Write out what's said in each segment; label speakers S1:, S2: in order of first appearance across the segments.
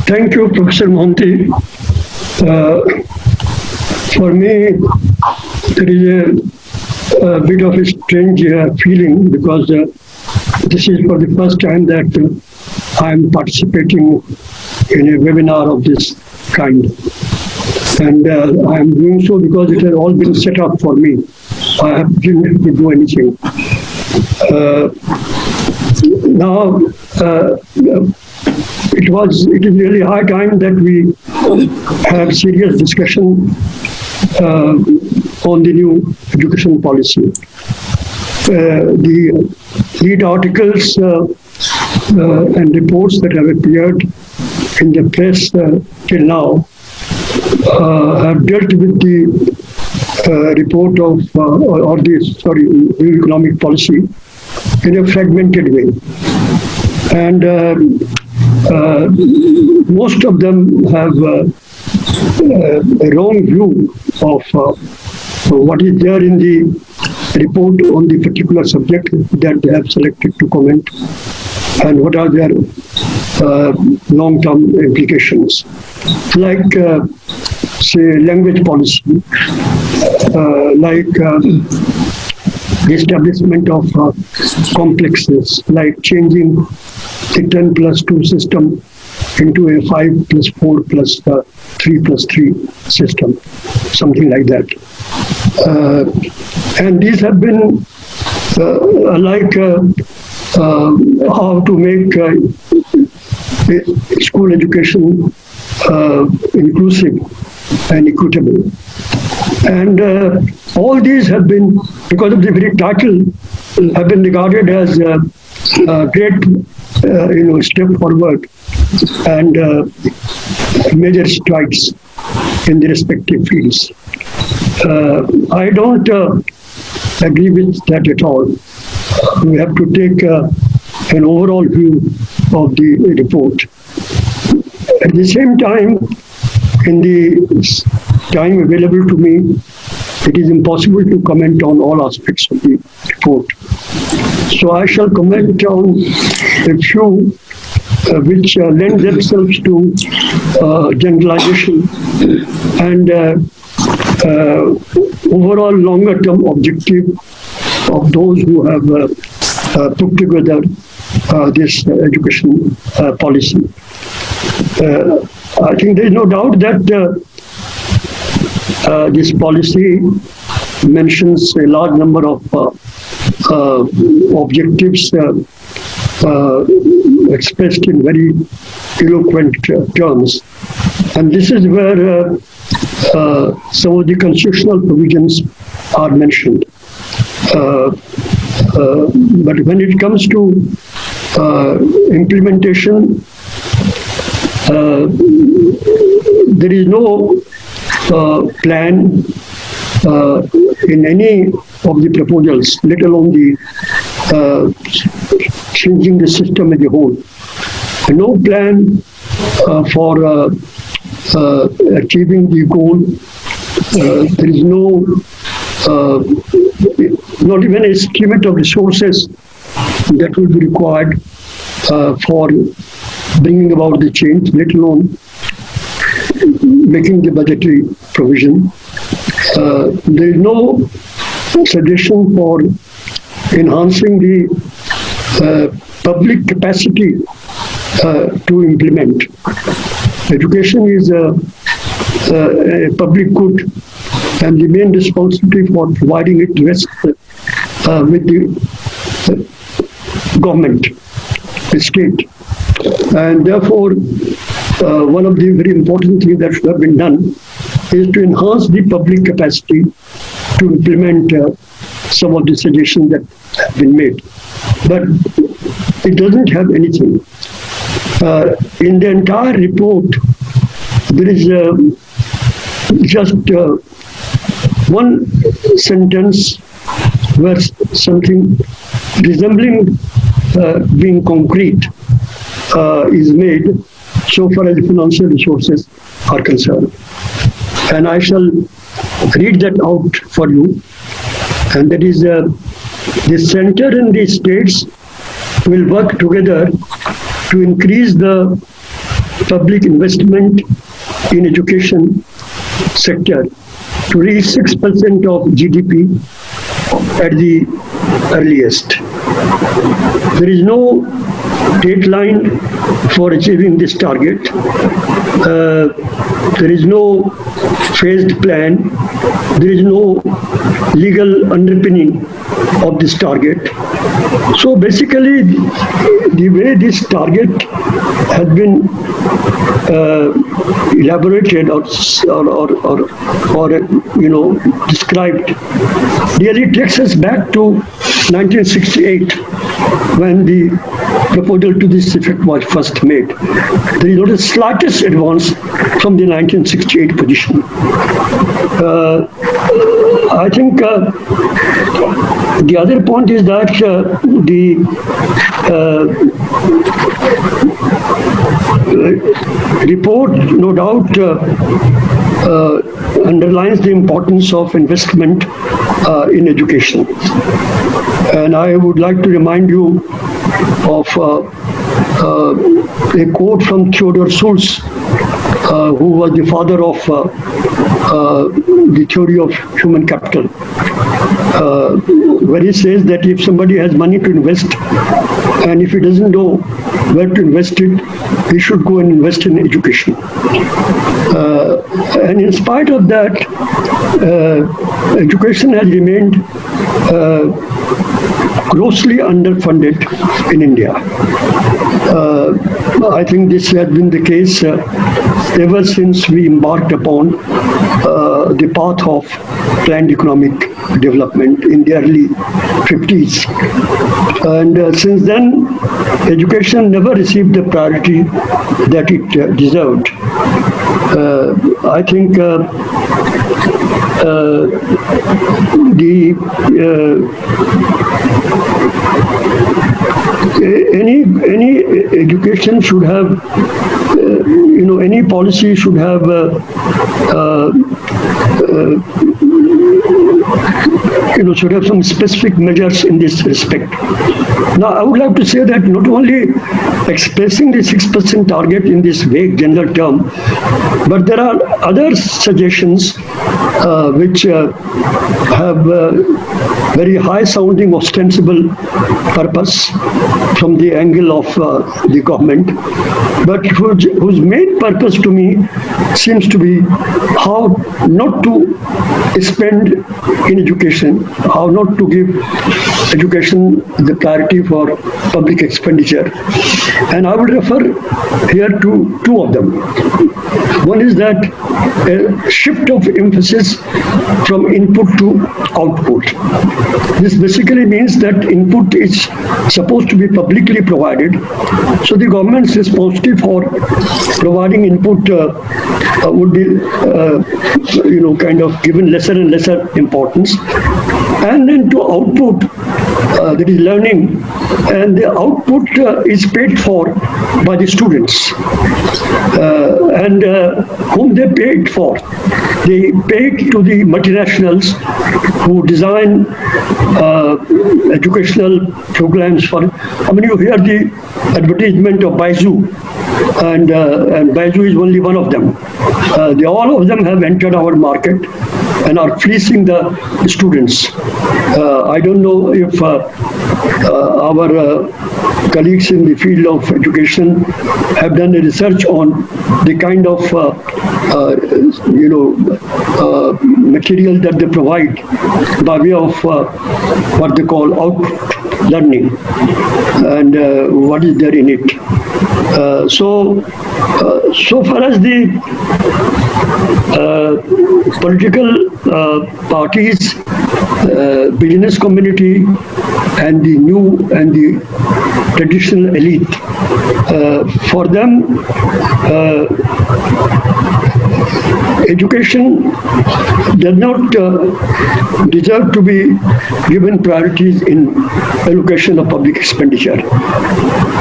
S1: Thank you, Professor Monty. For me, there is a bit of a strange feeling because this is for the first time that I am participating in a webinar of this kind. And I am doing so because it has all been set up for me. I didn't have to do anything. Now, it is really high time that we have serious discussion on the new education policy. The lead articles and reports that have appeared in the press till now have dealt with the report of new economic policy in a fragmented way, and most of them have a wrong view of what is there in the report on the particular subject that they have selected to comment, and what are their long-term implications, like say language policy, like the establishment of complexes, like changing the 10+2 system into a 5+4+3+3 system, something like that. And these have been how to make school education inclusive and equitable. And all these have been, because of the very title, have been regarded as a great step forward and major strides in the respective fields. I don't agree with that at all. We have to take an overall view of the report. At the same time, in the time available to me, it is impossible to comment on all aspects of the report. So I shall comment on a few which lend themselves to generalization and overall longer-term objective of those who have put together this education policy. I think there is no doubt that this policy mentions a large number of objectives expressed in very eloquent terms. And this is where some of the constitutional provisions are mentioned. But when it comes to implementation, there is no plan in any of the proposals, let alone the changing the system as a whole. No plan for achieving the goal. There is no, not even an estimate of resources that will be required for bringing about the change, let alone making the budgetary provision. There is no suggestion for enhancing the public capacity to implement. Education is a public good, and the main responsibility for providing it rests with the government, the state. And therefore, one of the very important things that should have been done is to enhance the public capacity to implement some of the suggestions that have been made. But it doesn't have anything. In the entire report, there is just one sentence where something resembling being concrete is made so far as financial resources are concerned. And I shall read that out for you. And that is, the center and the states will work together to increase the public investment in education sector to reach 6% of GDP at the earliest. There is no deadline for achieving this target. There is no phased plan. There is no legal underpinning of this target. So basically, the way this target has been elaborated or described really takes us back to 1968 when the proposal to this effect was first made. There is not the slightest advance from the 1968 position. I think the other point is that the report, no doubt, underlines the importance of investment in education. And I would like to remind you of a quote from Theodore Schultz, who was the father of the theory of human capital, where he says that if somebody has money to invest and if he doesn't know where to invest it, he should go and invest in education. And in spite of that, education has remained grossly underfunded in India. I think this has been the case ever since we embarked upon the path of planned economic development in the early 50s. And since then, education never received the priority that it deserved. I think any education should have, any policy should have should have some specific measures in this respect. Now, I would like to say that not only expressing the 6% target in this vague general term, but there are other suggestions which have very high-sounding, ostensible purpose from the angle of the government, but whose main purpose to me seems to be how not to spend in education, how not to give education the priority for public expenditure. And I would refer here to two of them. One is that a shift of emphasis from input to output. This basically means that input is supposed to be publicly provided, so the government's responsibility for providing input would be, kind of given lesser and lesser importance. And then to output, that is learning, and the output is paid for by the students. And whom they paid for? They paid to the multinationals who design educational programs for, you hear the advertisement of Baizu, and Baizu is only one of them. All of them have entered our market and are fleecing the students. I don't know if our colleagues in the field of education have done a research on the kind of material that they provide by way of what they call output learning, and what is there in it. So far as the political parties, business community, and the new and the traditional elite, for them, education does not deserve to be given priorities in allocation of public expenditure.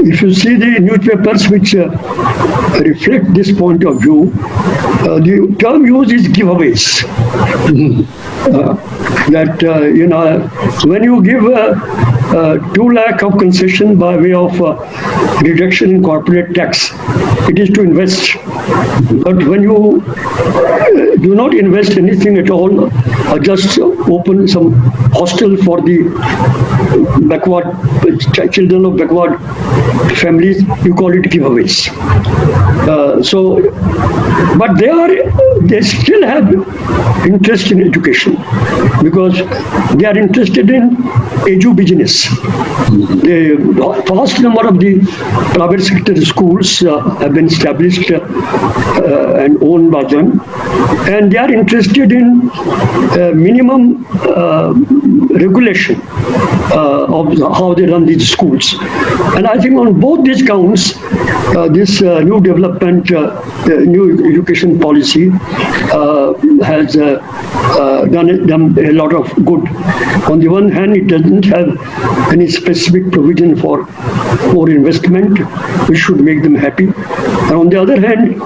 S1: If you see the newspapers which reflect this point of view, the term used is giveaways. That when you give 2 lakh of concession by way of reduction in corporate tax. It is to invest. But when you do not invest anything at all, just open some hostel for the backward children of backward families, you call it giveaways. But they still have interest in education because they are interested in edu business. The vast number of the private sector schools have been established and owned by them, and they are interested in minimum regulation of how they run these schools. And I think on both these counts, this new development, new education policy has done a lot of good. On the one hand, it doesn't have any specific provision for more investment, which should make them happy. And on the other hand,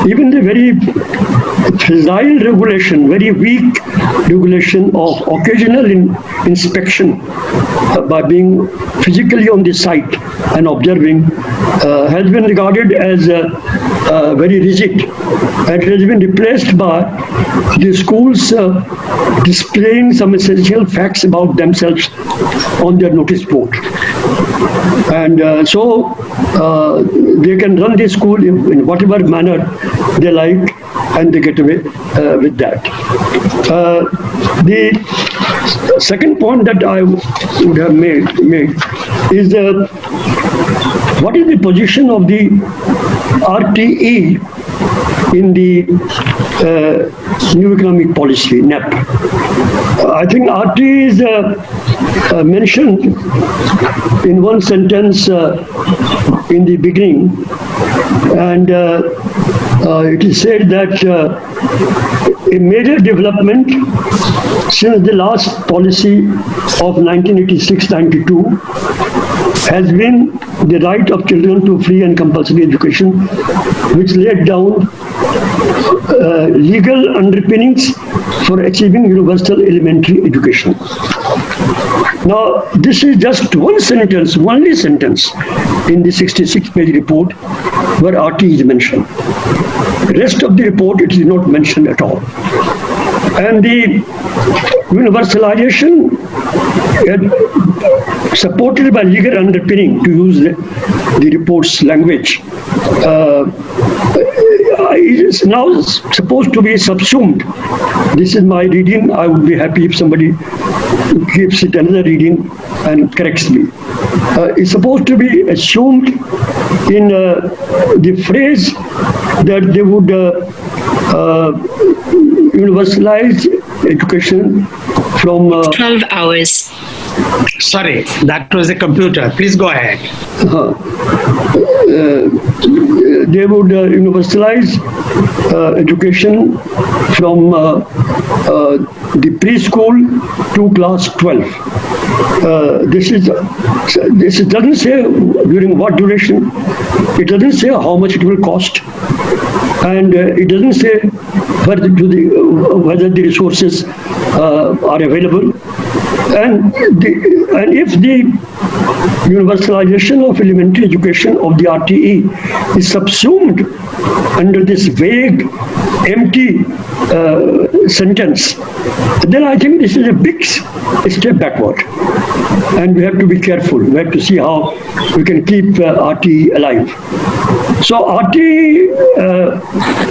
S1: even the very fragile regulation, very weak regulation of occasional inspection by being physically on the site and observing has been regarded as very rigid, and it has been replaced by the schools displaying some essential facts about themselves on their notice board. And so they can run the school in whatever manner they like, and they get away with that. The second point that I would have made is what is the position of the RTE in the new economic policy, NEP? I think RTE is mentioned in one sentence in the beginning, and it is said that a major development since the last policy of 1986-92 has been the right of children to free and compulsory education, which laid down legal underpinnings for achieving universal elementary education. Now, this is just one sentence, only sentence in the 66-page report where RT is mentioned. The rest of the report, it is not mentioned at all. And the universalization supported by legal underpinning, to use the report's language, is now supposed to be subsumed. This is my reading. I would be happy if somebody gives it another reading and corrects me. It's supposed to be assumed in the phrase that they would universalize education from
S2: 12 hours.
S3: Sorry, that was a computer. Please go ahead.
S1: They would universalize education from the preschool to class 12. This doesn't say during what duration. It doesn't say how much it will cost, and it doesn't say whether the resources are available. And if the universalization of elementary education of the RTE is subsumed under this vague, empty sentence, then I think this is a big step backward. And we have to be careful. We have to see how we can keep RTE alive. So RTE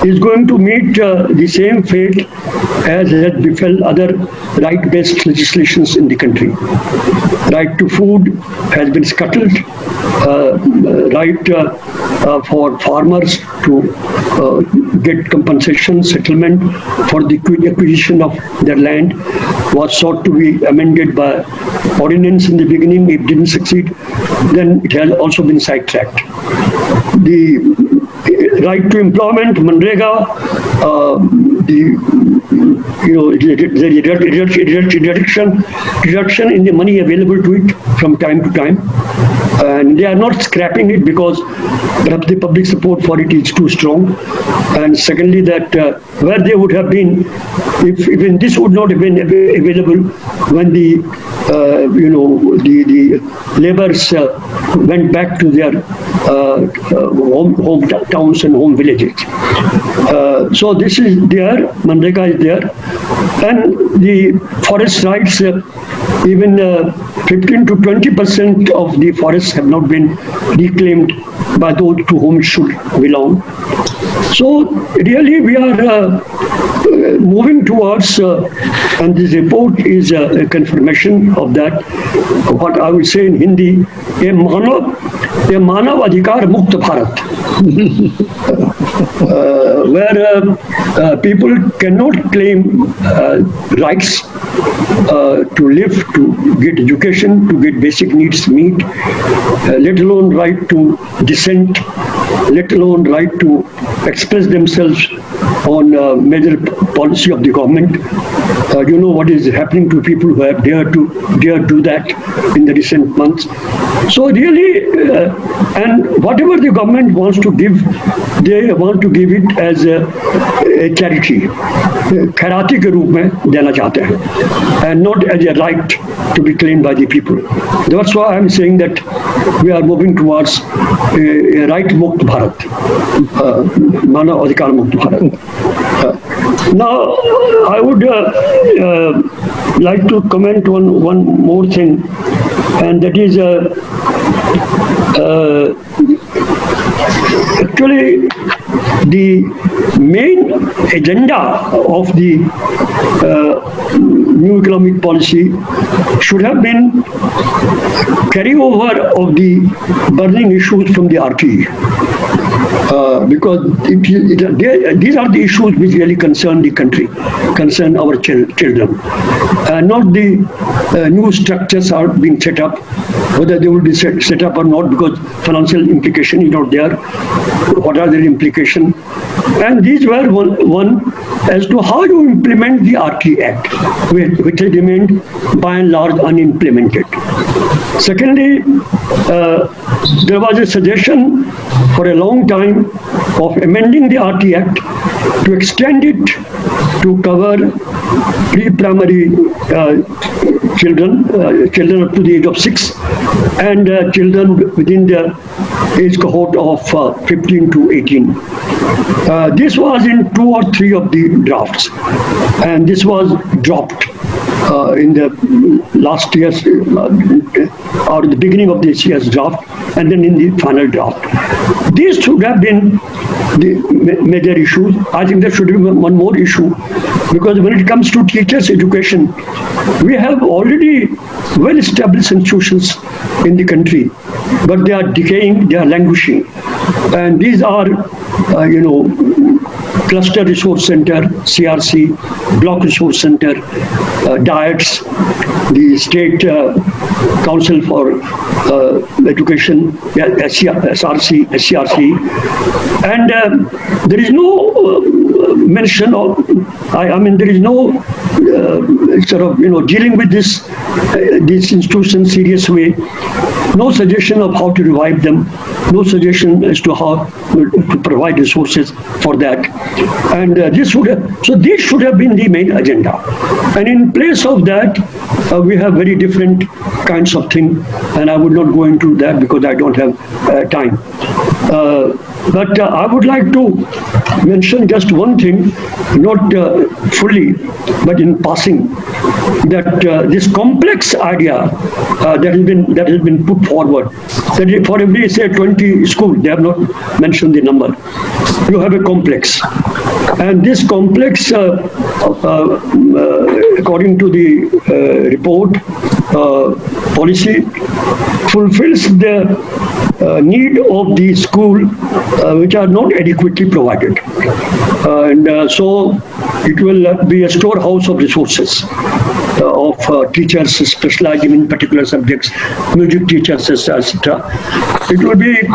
S1: is going to meet the same fate as has befell other right-based legislations in the country. Right to food has been scuttled. Right for farmers to get compensation, settlement for the acquisition of their land was sought to be amended by ordinance in the beginning. It didn't succeed. Then it has also been sidetracked. The right to employment, Manrega, reduction in the money available to it from time to time. And they are not scrapping it because perhaps the public support for it is too strong. And secondly, that where they would have been, if even this would not have been available when the the laborers went back to their home towns and home villages. So this is there, Manrega is there, and the forest rights, even 15 to 20% of the forests have not been reclaimed by those to whom it should belong. So really we are moving towards, and this report is a confirmation of that, what I would say in Hindi, a Manav Adhikar Mukt Bharat, where people cannot claim rights to live, to get education, to get basic needs met, let alone right to dissent, let alone right to express themselves on major policy of the government. You know what is happening to people who have dared to do that in the recent months. So really, and whatever the government wants to give, they want to give it as a charity, खैराती के रूप में देना चाहते हैं, and not as a right to be claimed by the people. That's why I'm saying that we are moving towards a right मुक्त भारत, मानव अधिकार मुक्त Bharat. Now, I would like to comment on one more thing, and that is actually the main agenda of the new economic policy should have been carryover of the burning issues from the RTE. Because these are the issues which really concern the country, concern our children, not the new structures are being set up, whether they will be set up or not, because financial implication is not there. What are their implications? And these were one as to how you implement the RT Act, which has remained by and large unimplemented. Secondly, there was a suggestion for a long time of amending the RT Act to extend it to cover pre-primary children up to the age of 6, and children within the age cohort of 15 to 18. This was in 2 or 3 of the drafts, and this was dropped in the last year's or the beginning of this year's draft, and then in the final draft. These should have been the major issues. I think there should be one more issue, because when it comes to teachers' education, we have already well-established institutions in the country, but they are decaying, they are languishing, and these are, Cluster Resource Center, CRC, Block Resource Center, Diets, the State Council for Education, SCRC, and there is no mention of, there is no dealing with this institution serious way. No suggestion of how to revive them, no suggestion as to how to provide resources for that. And these should have been the main agenda. And in place of that, we have very different kinds of things, and I would not go into that because I don't have time. But I would like to mention just one thing, not fully, but in passing, that this complex idea that has been put forward, that for every, say, 20 schools, they have not mentioned the number, you have a complex. And this complex, according to the report, policy, fulfills the need of the school which are not adequately provided. And so it will be a storehouse of resources of teachers specializing in particular subjects, music teachers, etc. It will be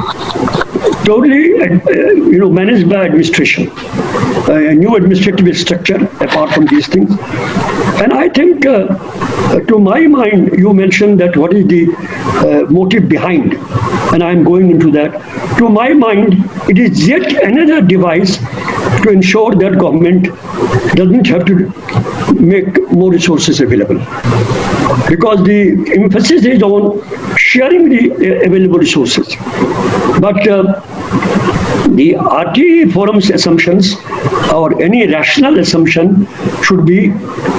S1: totally managed by administration, a new administrative structure apart from these things. And I think, to my mind, you mentioned that what is the motive behind, and I'm going into that. To my mind, it is yet another device to ensure that government doesn't have to make more resources available. because the emphasis is on sharing the available resources. But the RTE forum's assumptions or any rational assumption should be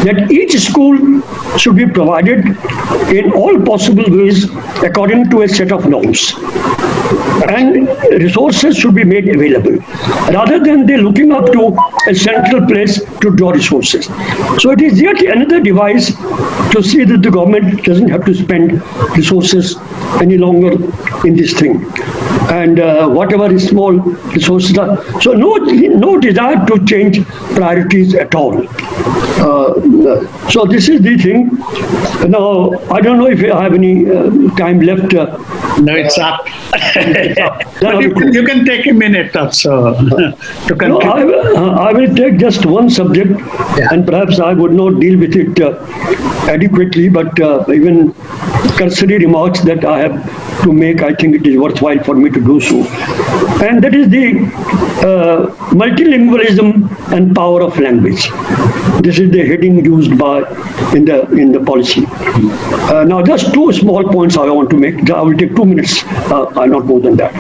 S1: that each school should be provided in all possible ways according to a set of norms. And resources should be made available rather than they looking up to a central place to draw resources. So it is yet another device to see that the government doesn't have to spend resources any longer in this thing. And whatever is small resources are. So no desire to change priorities at all. So this is the thing. Now, I don't know if I have any time left.
S3: No, it's up. But you can take a minute or so to conclude.
S1: No, I will take just one subject, and perhaps I would not deal with it adequately, but even cursory remarks that I have to make, I think it is worthwhile for me to do so. And that is the multilingualism and power of language. This is the heading used by in the policy. Now, just two small points I want to make. I will take 2 minutes, not more than that.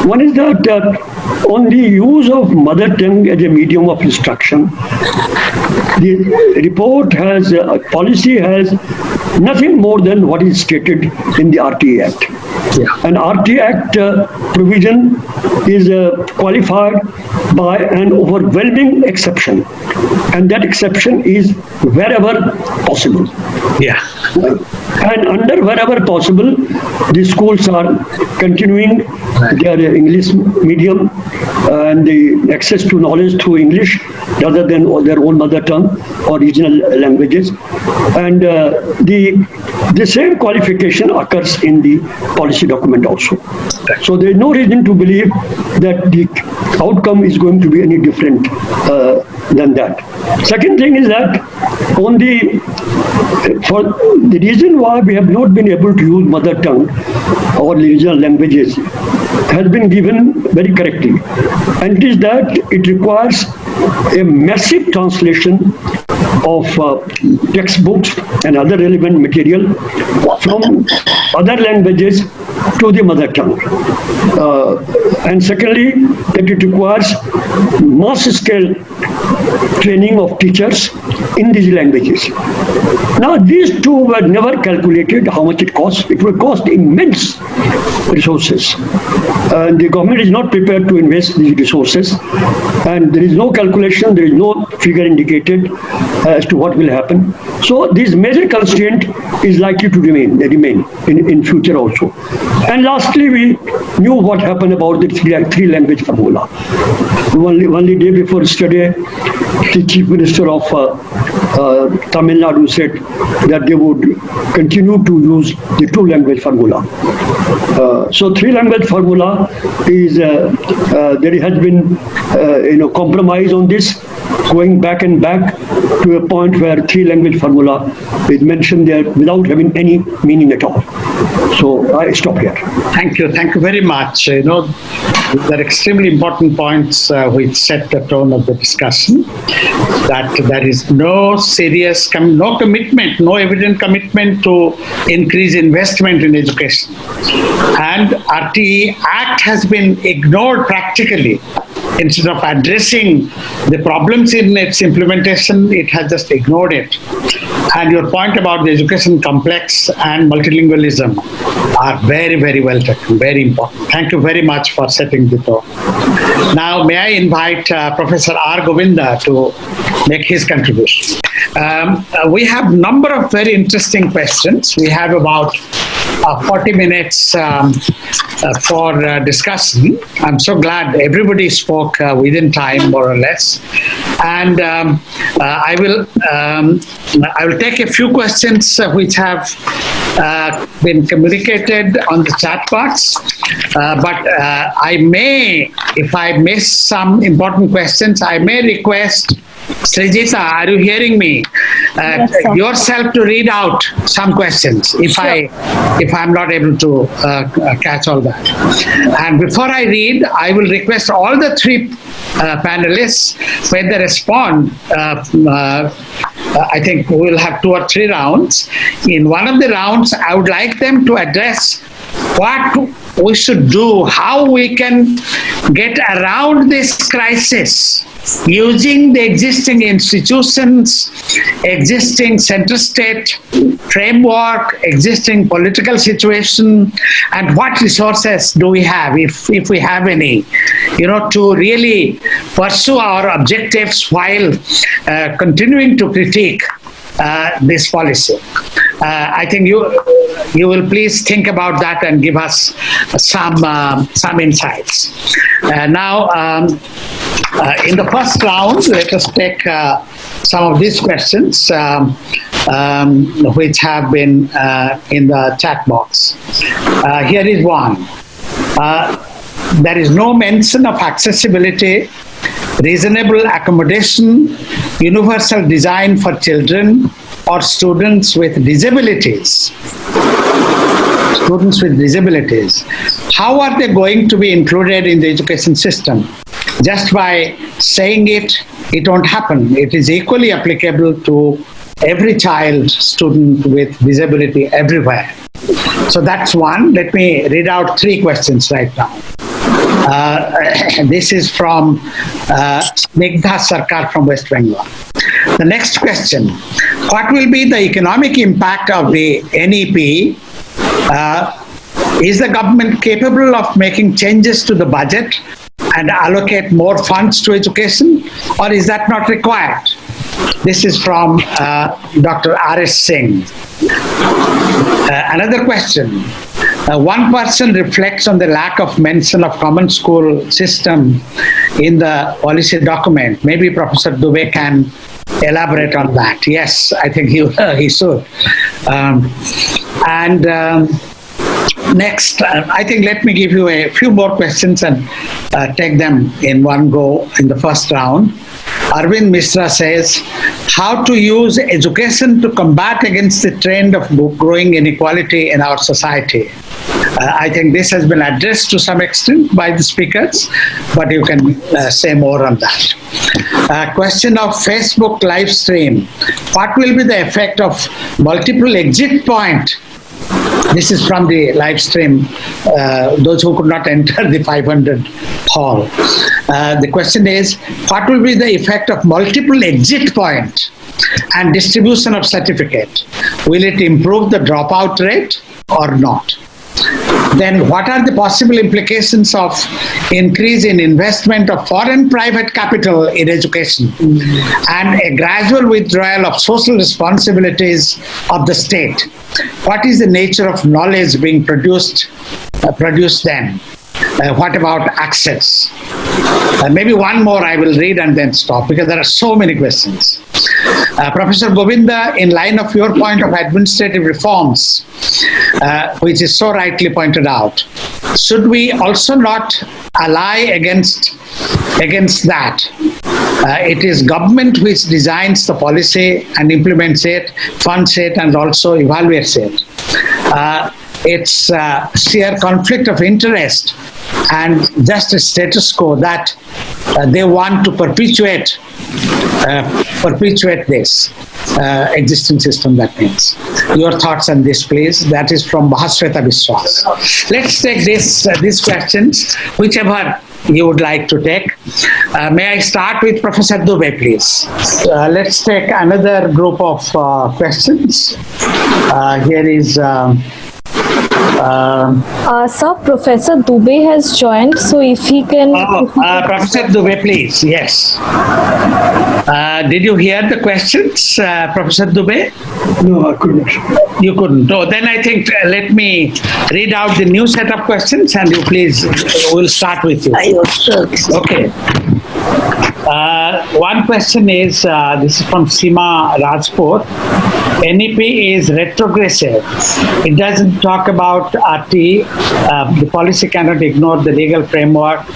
S1: One is that on the use of mother tongue as a medium of instruction, the report has, policy has nothing more than what is stated in the RTA Act. Yeah. And RTA Act provision is qualified by an overwhelming exception. And that exception is wherever possible.
S3: Yeah.
S1: And under wherever possible, the schools are continuing their English medium and the access to knowledge through English rather than their own mother tongue or regional languages. And the same qualification occurs in the policy document also. So there is no reason to believe that the outcome is going to be any different than that. Second thing is that on for the reason why we have not been able to use mother tongue or regional languages has been given very correctly. And it is that it requires a massive translation of textbooks and other relevant material from other languages to the mother tongue. And secondly, that it requires mass scale training of teachers in these languages. Now, these two were never calculated how much it costs. It will cost immense resources. And the government is not prepared to invest these resources. And there is no calculation, there is no figure indicated as to what will happen. So this major constraint is likely to remain in future also. And lastly, we knew what happened about the three language formula. Only day before yesterday, the Chief Minister of Tamil Nadu said that they would continue to use the 2-language formula. So 3-language formula is there has been compromise on this, going back and back to a point where 3-language formula is mentioned there without having any meaning at all. So I stop here.
S3: Thank you very much. These are extremely important points which set the tone of the discussion. That there is no serious, no commitment, no evident commitment to increase investment in education. And RTE Act has been ignored practically. Instead of addressing the problems in its implementation, it has just ignored it. And your point about the education complex and multilingualism are very, very well taken, very important. Thank you very much for setting the tone. Now, may I invite Professor R. Govinda to make his contribution. We have a number of very interesting questions. We have about 40 minutes for discussion. I'm so glad everybody spoke within time, more or less. And I will take a few questions which have been communicated on the chat box. But I may, if I miss some important questions, I may request Srijita, are you hearing me?
S2: Yes,
S3: yourself to read out some questions if I'm not able to catch all that. And before I read, I will request all the three panelists, when they respond, I think we'll have 2 or 3 rounds. In one of the rounds, I would like them to address what we should do, how we can get around this crisis using the existing institutions, existing center-state framework, existing political situation, and what resources do we have, if we have any, to really pursue our objectives while continuing to critique this policy. I think you will please think about that and give us some insights. Now, in the first round, let us take some of these questions which have been in the chat box. Here is one. There is no mention of accessibility, reasonable accommodation, universal design for children or students with disabilities. Students with disabilities. How are they going to be included in the education system? Just by saying it won't happen. It is equally applicable to every child, student with disability everywhere. So that's one. Let me read out 3 questions right now. This is from Snigdha Sarkar from West Bengal. The next question, what will be the economic impact of the NEP? Is the government capable of making changes to the budget and allocate more funds to education, or is that not required? This is from Dr. R.S. Singh. Another question. One person reflects on the lack of mention of common school system in the policy document. Maybe Professor Dubey can elaborate on that. Yes, I think he should. Next, I think let me give you a few more questions and take them in one go in the first round. Arvind Mishra says, how to use education to combat against the trend of growing inequality in our society. I think this has been addressed to some extent by the speakers, but you can say more on that. Question of Facebook live stream. What will be the effect of multiple exit point? This is from the live stream, those who could not enter the 500 hall. The question is, what will be the effect of multiple exit point and distribution of certificate? Will it improve the dropout rate or not? Then what are the possible implications of increase in investment of foreign private capital in education and a gradual withdrawal of social responsibilities of the state? What is the nature of knowledge being produced then? What about access? Maybe one more I will read and then stop because there are so many questions. Professor Govinda, in line of your point of administrative reforms, which is so rightly pointed out, should we also not ally against that? It is government which designs the policy and implements it, funds it, and also evaluates it. It's sheer conflict of interest and just a status quo that they want to perpetuate this existing system, that means. Your thoughts on this, please. That is from Mahasweta Biswas. Let's take these questions, whichever you would like to take. May I start with Professor Dubey, please? Let's take another group of questions. Here is...
S2: Sir, Professor Dubey has joined, so if he can...
S3: Professor Dubey, please, yes. Did you hear the questions, Professor Dubey?
S1: No, I couldn't.
S3: You couldn't. Oh, then I think let me read out the new set of questions and you please, we'll start with you. Okay. One question is, this is from Seema Rajput. NEP is retrogressive. It doesn't talk about RT. The policy cannot ignore the legal framework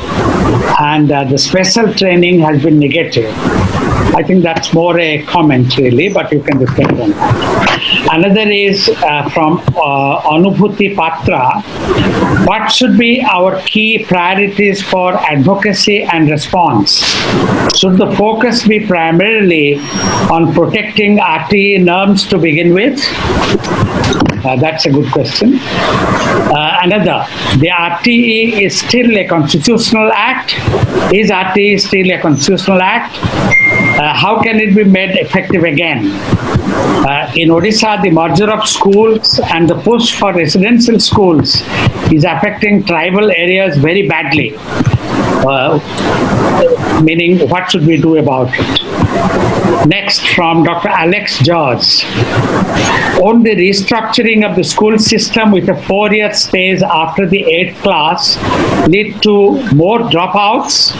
S3: and the special training has been negative. I think that's more a comment really, but you can reflect on that. Another is from Anubhuti Patra. What should be our key priorities for advocacy and response? Should the focus be primarily on protecting RTE norms to begin with? That's a good question. Another, the RTE is still a constitutional act. Is RTE still a constitutional act? How can it be made effective again? In Odisha, the merger of schools and the push for residential schools is affecting tribal areas very badly. Meaning, what should we do about it? Next, from Dr. Alex George. On the restructuring of the school system with a 4-year stage after the 8th class lead to more dropouts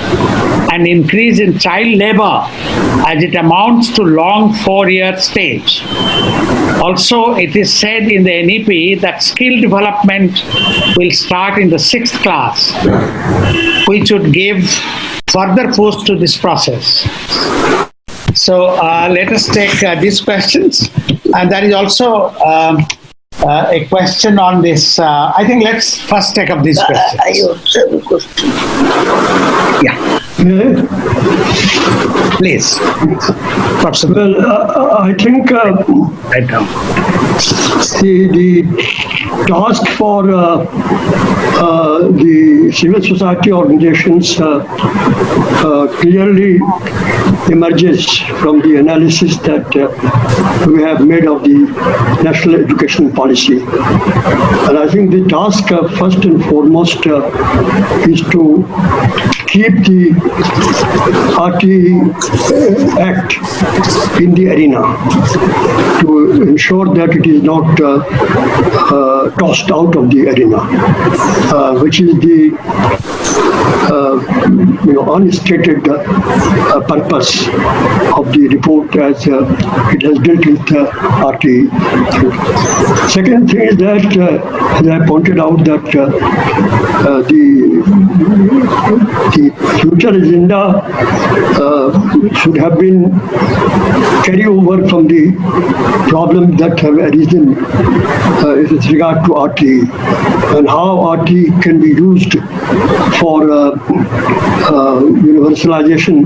S3: and increase in child labor as it amounts to long 4-year stage. Also, it is said in the NEP that skill development will start in the 6th class, which would give further push to this process. So let us take these questions. And there is also a question on this. I think let's first take up these questions.
S4: I also have a question.
S3: Yeah,
S1: Yeah.
S3: please. Professor,
S1: Well, I think
S3: right now.
S1: the task for the civil society organizations clearly emerges from the analysis that we have made of the national education policy. And I think the task first and foremost is to keep the RTE Act in the arena, to ensure that it is not tossed out of the arena, which is the unstated purpose of the report as it has dealt with RTE. Second thing is that, as I pointed out, that the future agenda should have been carry over from the problems that have arisen with regard to RTE and how RTE can be used for universalization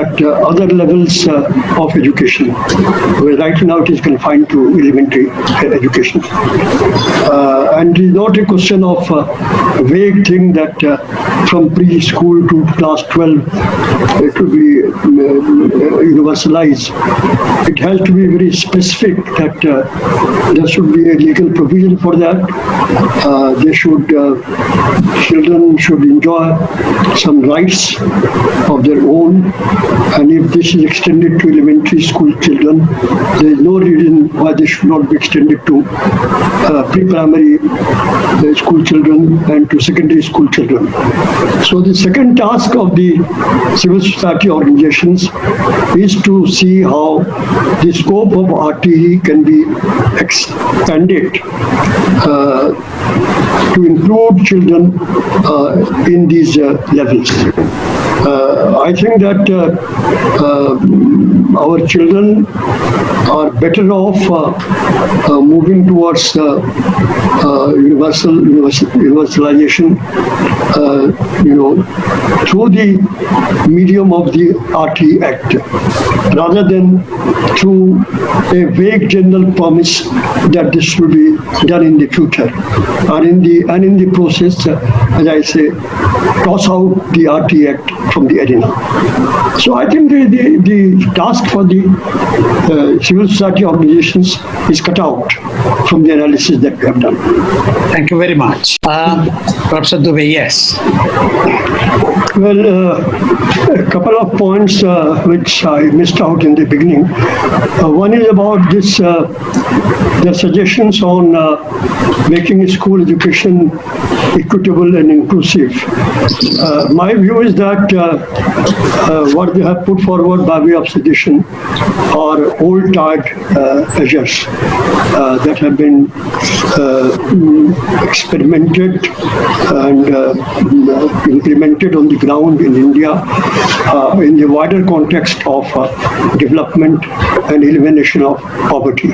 S1: at other levels of education, where right now it is confined to elementary education. And it is not a question of vague thing that from preschool to class 12 it will be universalized. It has to be very specific that there should be a legal provision for that. Children should enjoy some rights of their own, and if this is extended to elementary school children, there is no reason why this should not be extended to pre-primary school children and to secondary school children. So the second task of the civil society organizations is to see how the scope of RTE can be expanded to include children in these levels. I think that our children are better off moving towards universalization, through the medium of the RTE Act, rather than through a vague general promise that this will be done in the future, and in the process, as I say, toss out the RTE Act from the arena. So I think the task for the civil society organizations is cut out from the analysis that we have done.
S3: Thank you very much. Professor Dubey, yes.
S1: Well, couple of points which I missed out in the beginning. One is about this, the suggestions on making school education equitable and inclusive. My view is that what they have put forward by way of suggestion are old tired measures that have been experimented and implemented on the ground in India in the wider context of development and elimination of poverty.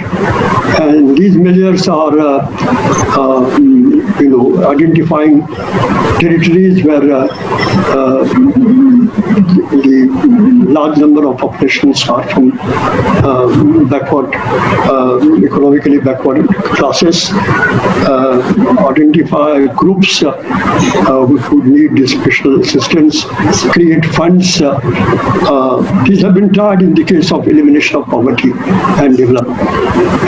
S1: And these measures are, identifying territories where the large number of populations are from backward, economically backward classes, identify groups which would need special assistance, create funds. These have been tried in the case of elimination of poverty and development,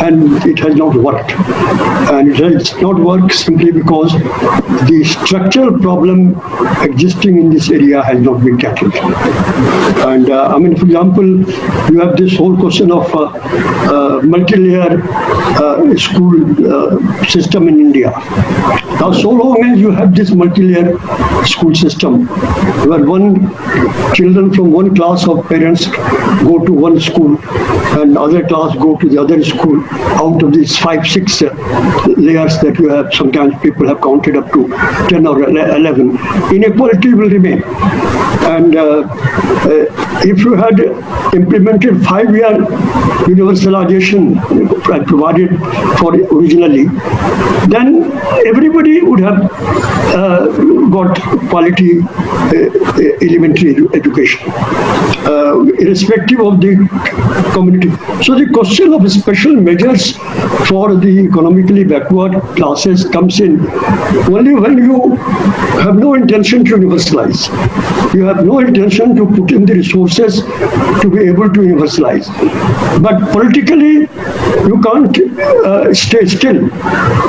S1: and it has not worked. And it has not worked simply because the structural problem existing in this area has not been tackled. And for example, you have this whole question of multi-layer school system in India. Now, so long as you have this multi-layer school system, where children from one class of parents go to one school and other class go to the other school, out of these 5-6 layers that you have, sometimes people have counted up to 10 or 11, inequality will remain. And if you had implemented 5-year universalization provided for originally, then everybody would have got quality elementary education, irrespective of the community. So the question of special measures for the economically backward classes comes in only when you have no intention to universalize. You have no intention to put in the resources to be able to universalize. But politically, you can't stay still.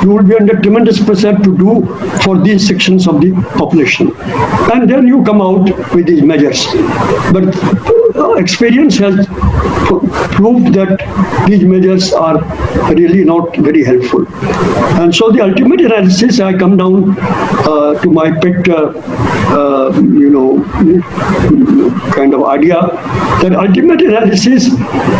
S1: You will be under tremendous pressure to do for these sections of the population. And then you come out with these measures. But experience has proved that these measures are really not very helpful. And so the ultimate analysis, I come down to my pet, kind of idea, that ultimate analysis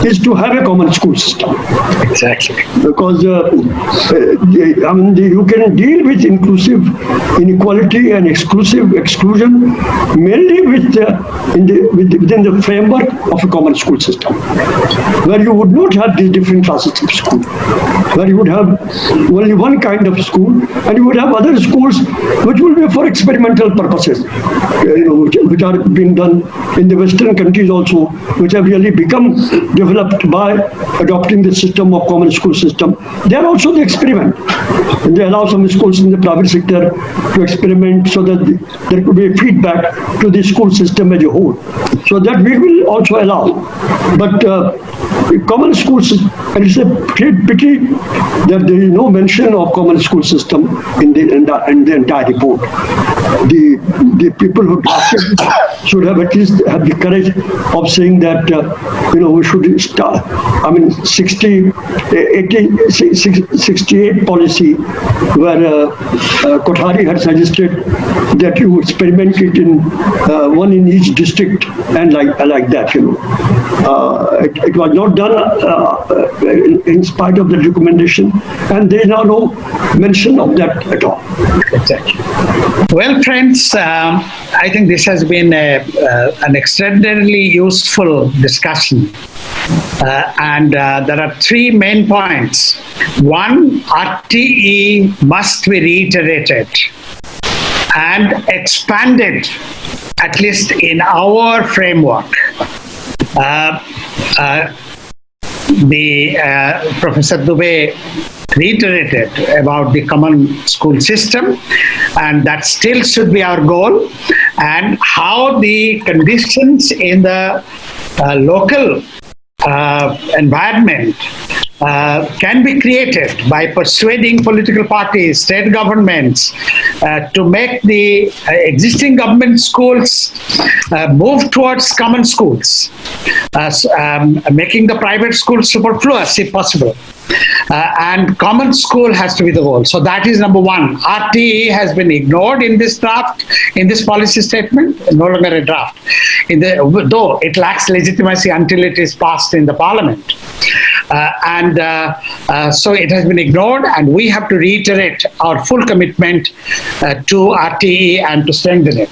S1: is to have a common school system.
S3: Exactly.
S1: Because you can deal with inclusive inequality and exclusive exclusion mainly within the framework of a common school system, where you would not have these different classes of school, where you would have only one kind of school, and you would have other schools which will be for experimental purposes, which are being done in the Western countries also, which have really become developed by adopting the system of common school system. They are also the experiment. And they allow some schools in the private sector to experiment so that there could be a feedback to the school system as a whole. So that we will also allow. But common school system, and it's a great pity that there is no mention of common school system in the entire report. The people who drafted should have at least have the courage of saying that we should start. 68 policy, where Kothari had suggested that you experiment it in one in each district and like that. It was not done in spite of the recommendation, and there is now no mention of that at all.
S3: Exactly. Well, friends, I think this has been an extraordinarily useful discussion. And there are 3 main points. One, RTE must be reiterated and expanded, at least in our framework. Professor Dubey reiterated about the common school system, and that still should be our goal, and how the conditions in the local environment can be created by persuading political parties, state governments to make the existing government schools move towards common schools, making the private schools superfluous if possible. And common school has to be the goal. So that is number one. RTE has been ignored in this draft, in this policy statement, no longer a draft, though it lacks legitimacy until it is passed in the parliament. So it has been ignored, and we have to reiterate our full commitment to RTE and to strengthen it.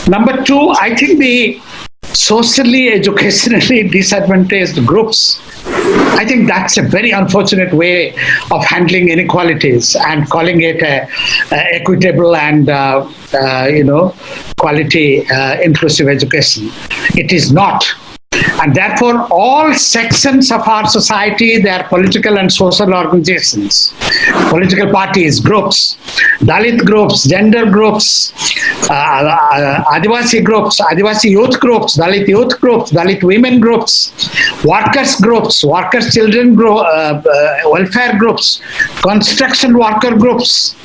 S3: Number two, I think the socially, educationally disadvantaged groups, I think that's a very unfortunate way of handling inequalities and calling it a equitable and quality inclusive education. It is not. And therefore, all sections of our society, they are political and social organizations, political parties, groups, Dalit groups, gender groups, Adivasi groups, Adivasi youth groups, Dalit women groups, workers' children welfare groups, construction worker groups.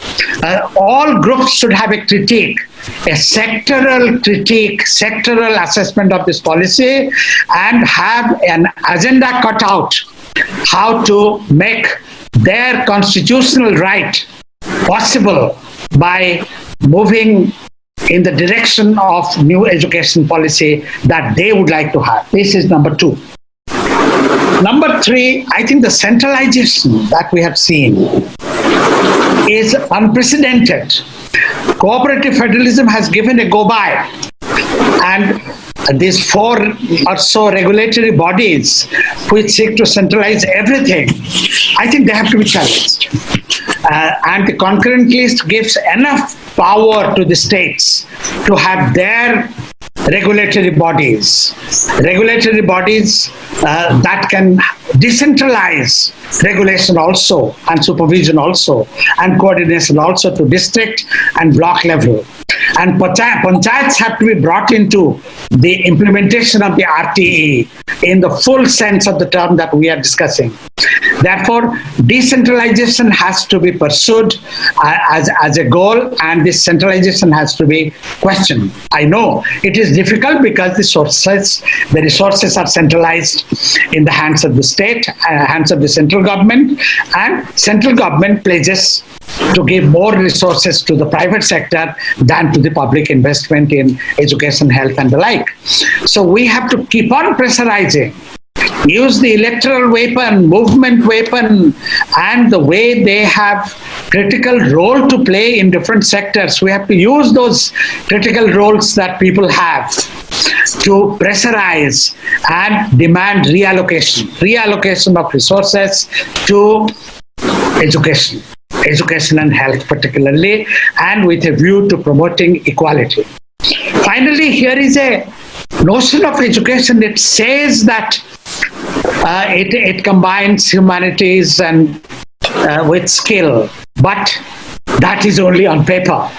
S3: All groups should have a critique, a sectoral critique, sectoral assessment of this policy, and have an agenda cut out how to make their constitutional right possible by moving in the direction of new education policy that they would like to have. This is number two. Number three, I think the centralization that we have seen is unprecedented. Cooperative federalism has given a go-by, and these four or so regulatory bodies which seek to centralize everything, I think they have to be challenged. And the concurrent list gives enough power to the states to have their regulatory bodies that can decentralize regulation also, and supervision also, and coordination also to district and block level. And panchayats have to be brought into the implementation of the RTE in the full sense of the term that we are discussing. Therefore, decentralization has to be pursued as a goal, and this centralization has to be questioned. I know it is difficult because the resources are centralized in the hands of the state, hands of the central government, and central government pledges to give more resources to the private sector than to the public investment in education, health, and the like. So we have to keep on pressurizing, use the electoral weapon, movement weapon, and the way they have critical role to play in different sectors. We have to use those critical roles that people have to pressurize and demand reallocation of resources to education and health particularly, and with a view to promoting equality. Finally, here is a notion of education. It says that it combines humanities and with skill, but that is only on paper.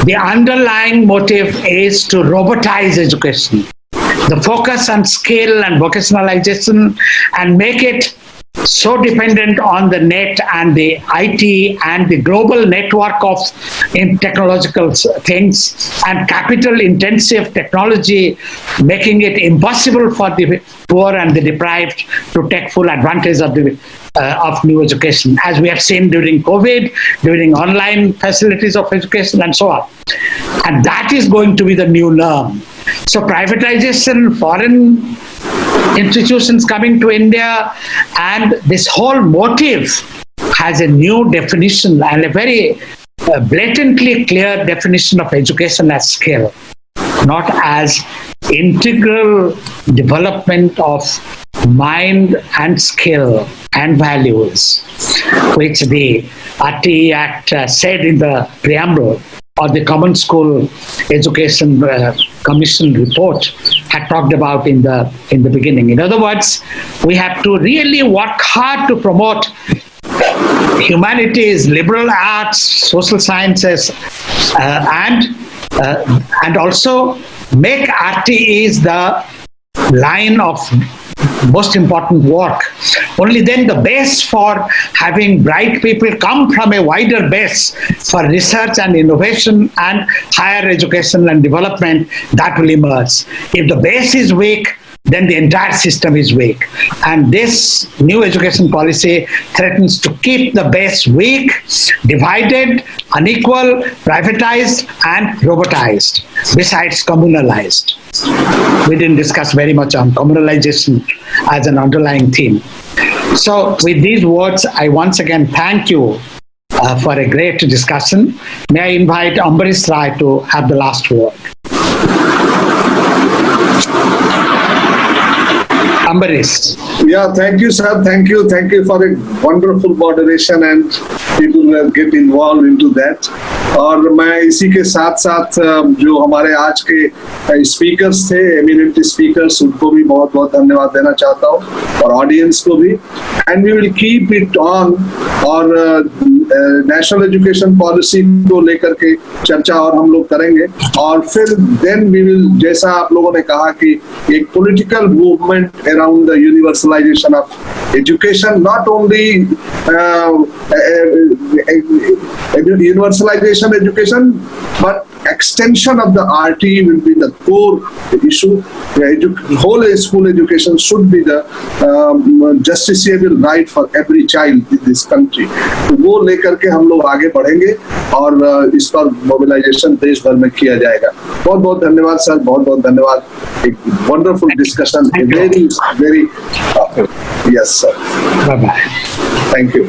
S3: The underlying motive is to robotize education. The focus on skill and vocationalization, and make it so dependent on the net and the IT and the global network of technological things and capital intensive technology, making it impossible for the poor and the deprived to take full advantage of new education, as we have seen during COVID, during online facilities of education, and so on. And that is going to be the new norm. So privatization, foreign institutions coming to India, and this whole motive has a new definition and a very blatantly clear definition of education as skill, not as integral development of mind and skill and values, which the RTE Act said in the preamble, or the Common School Education Commission report had talked about in the beginning. In other words, we have to really work hard to promote humanities, liberal arts, social sciences, and also make RTEs the line of most important work. Only then the base for having bright people come from a wider base for research and innovation and higher education and development, that will emerge. If the base is weak, then the entire system is weak. And this new education policy threatens to keep the base weak, divided, unequal, privatized, and robotized, besides communalized. We didn't discuss very much on communalization as an underlying theme. So with these words, I once again thank you for a great discussion. May I invite Ambarish Rai to have the last word. Ambarish.
S4: Yeah, thank you, sir. Thank you for a wonderful moderation and people will get involved into that. और मैं इसी के साथ साथ जो हमारे आज के स्पीकर्स थे, एमिनेंट स्पीकर्स, उनको भी बहुत बहुत धन्यवाद देना चाहता हूँ और ऑडियंस को भी. And we will keep it on और नेशनल एजुकेशन पॉलिसी को लेकर के चर्चा और हम लोग करेंगे और फिर देन वी विल, जैसा आप लोगों ने कहा कि एक political movement around the universalization of education, not only universalization education, but extension of the RT will be the core issue. The whole school education should be the justiciable right for every child in this country. तो वो लेकर के हम लोग आगे बढ़ेंगे और इस पर मोबिलाइजेशन देश भर में किया जाएगा. बहुत बहुत धन्यवाद सर, बहुत बहुत धन्यवाद. एक wonderful discussion, very very yes sir.
S3: Bye bye.
S4: Thank you.